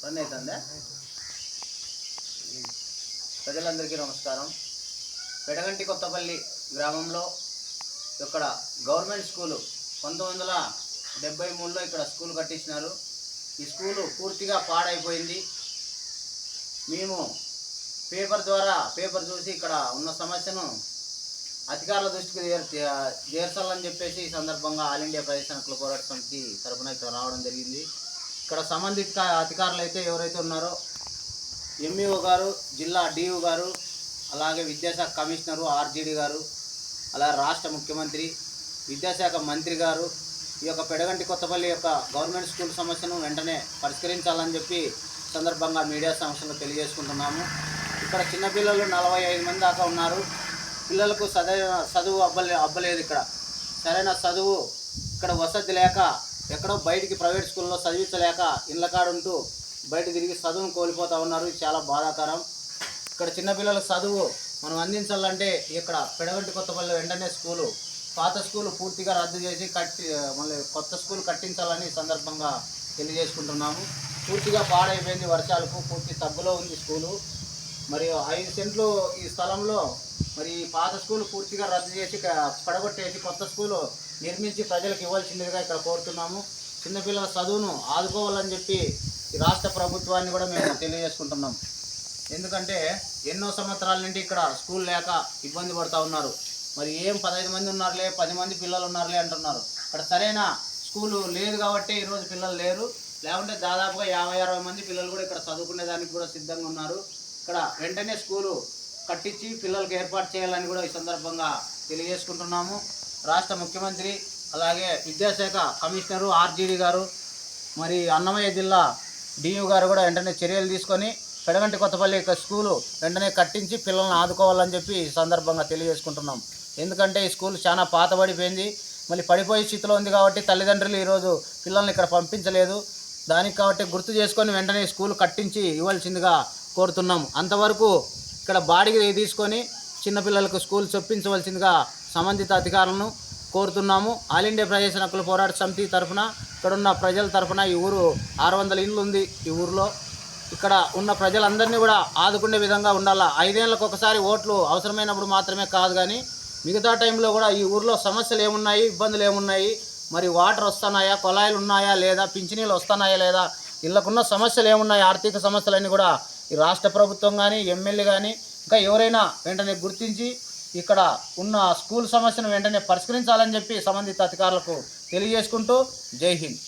Run అవుతుందా? ప్రజలందరికీ నమస్కారం. పెడగంటి కొత్తపల్లి గ్రామంలో ఇక్కడ గవర్నమెంట్ స్కూలు 1973లో ఇక్కడ స్కూల్ కట్టించినారు. ఈ స్కూలు పూర్తిగా పాడైపోయింది. మేము పేపర్ చూసి ఇక్కడ ఉన్న సమస్యను అధికారుల దృష్టికి చేర్చాలని చెప్పేసి ఈ సందర్భంగా ఆల్ ఇండియా ప్రదేశ హక్కుల పోరాట సమితి తరఫున ఇక్కడ రావడం జరిగింది. ఇక్కడ సంబంధిత అధికారులు అయితే ఎవరైతే ఉన్నారో ఎంఈఓ గారు, జిల్లా డిఓ గారు, అలాగే విద్యాశాఖ కమిషనరు ఆర్జీడీ గారు, అలాగే రాష్ట్ర ముఖ్యమంత్రి, విద్యాశాఖ మంత్రి గారు ఈ యొక్క పెడగంటి కొత్తపల్లి యొక్క గవర్నమెంట్ స్కూల్ సమస్యను వెంటనే పరిష్కరించాలని చెప్పి సందర్భంగా మీడియా సమస్యలు తెలియజేసుకుంటున్నాము. ఇక్కడ చిన్నపిల్లలు 45 మంది దాకా ఉన్నారు. పిల్లలకు చదువు అవ్వలేదు. ఇక్కడ సరైన చదువు ఇక్కడ వసతి లేక ఎక్కడో బయటికి ప్రైవేట్ స్కూల్లో చదివించలేక ఇళ్ళ కాడుంటూ బయట తిరిగి చదువును కోల్పోతూ ఉన్నారు. ఇది చాలా బాధాకరం. ఇక్కడ చిన్నపిల్లల చదువు మనం అందించాలంటే ఇక్కడ పెడగంటి కొత్తపల్లి వెంటనే స్కూలు, పాత స్కూలు పూర్తిగా రద్దు చేసి మళ్ళీ కొత్త స్కూల్ కట్టించాలని సందర్భంగా తెలియజేసుకుంటున్నాము. పూర్తిగా పాడైపోయింది. వర్షాలకు పూర్తి తగ్గులో ఉంది స్కూలు. మరియు 5 సెంట్లు ఈ స్థలంలో మరి పాత స్కూలు పూర్తిగా రద్దు చేసి పడగొట్టేసి కొత్త స్కూలు నిర్మించి ప్రజలకు ఇవ్వాల్సిందిగా ఇక్కడ కోరుతున్నాము. చిన్నపిల్లల చదువును ఆదుకోవాలని చెప్పి ఈ రాష్ట్ర ప్రభుత్వాన్ని కూడా మేము తెలియజేసుకుంటున్నాం. ఎందుకంటే ఎన్నో సంవత్సరాల నుండి ఇక్కడ స్కూల్ లేక ఇబ్బంది పడుతూ ఉన్నారు. మరి 15 మంది ఉన్నారులే, 10 మంది పిల్లలు ఉన్నారులే అంటున్నారు. ఇక్కడ సరైన స్కూలు లేదు కాబట్టి ఈరోజు పిల్లలు లేరు. లేకుంటే దాదాపుగా 50-60 మంది పిల్లలు కూడా ఇక్కడ చదువుకునే దానికి కూడా సిద్ధంగా ఉన్నారు. ఇక్కడ వెంటనే స్కూలు కట్టించి పిల్లలకు ఏర్పాటు చేయాలని కూడా ఈ సందర్భంగా తెలియజేసుకుంటున్నాము. రాష్ట్ర ముఖ్యమంత్రి, అలాగే విద్యాశాఖ కమిషనరు ఆర్జీడీ గారు, మరి అన్నమయ్య జిల్లా డియు గారు కూడా వెంటనే చర్యలు తీసుకొని పెడగంటి కొత్తపల్లి స్కూలు వెంటనే కట్టించి పిల్లల్ని ఆదుకోవాలని చెప్పి ఈ సందర్భంగా తెలియజేసుకుంటున్నాం. ఎందుకంటే ఈ స్కూల్ చాలా పాతబడిపోయింది, మళ్ళీ పడిపోయే స్థితిలో ఉంది కాబట్టి తల్లిదండ్రులు ఈరోజు పిల్లల్ని ఇక్కడ పంపించలేదు. దానికి కాబట్టి గుర్తు చేసుకొని వెంటనే స్కూల్ కట్టించి ఇవ్వాల్సిందిగా కోరుతున్నాము. అంతవరకు ఇక్కడ బాడిగ తీసుకొని చిన్నపిల్లలకు స్కూల్ చొప్పించవలసిందిగా సంబంధిత అధికారులను కోరుతున్నాము. ఆల్ ఇండియా ప్రదేశ హక్కుల పోరాట సమితి తరఫున ఇక్కడున్న ప్రజల తరఫున ఈ ఊరు 600 ఇండ్లు ఉంది. ఈ ఊరిలో ఇక్కడ ఉన్న ప్రజలందరినీ కూడా ఆదుకునే విధంగా ఉండాలా. 5 ఏళ్ళకు ఒకసారి ఓట్లు అవసరమైనప్పుడు మాత్రమే కాదు, కానీ మిగతా టైంలో కూడా ఈ ఊరిలో సమస్యలు ఏమున్నాయి, ఇబ్బందులు ఏమున్నాయి, మరి వాటర్ వస్తున్నాయా, కొలాయిలు ఉన్నాయా లేదా, పింఛనీలు వస్తున్నాయా లేదా, ఇళ్ళకున్న సమస్యలు ఏమున్నాయి, ఆర్థిక సమస్యలన్నీ కూడా ఈ రాష్ట్ర ప్రభుత్వం కానీ ఎమ్మెల్యే కానీ ఇంకా ఎవరైనా వెంటనే గుర్తించి ఇక్కడ ఉన్న స్కూల్ సమస్యను వెంటనే పరిష్కరించాలని చెప్పి సంబంధిత అధికారులకు తెలియజేసుకుంటూ జై హింద్.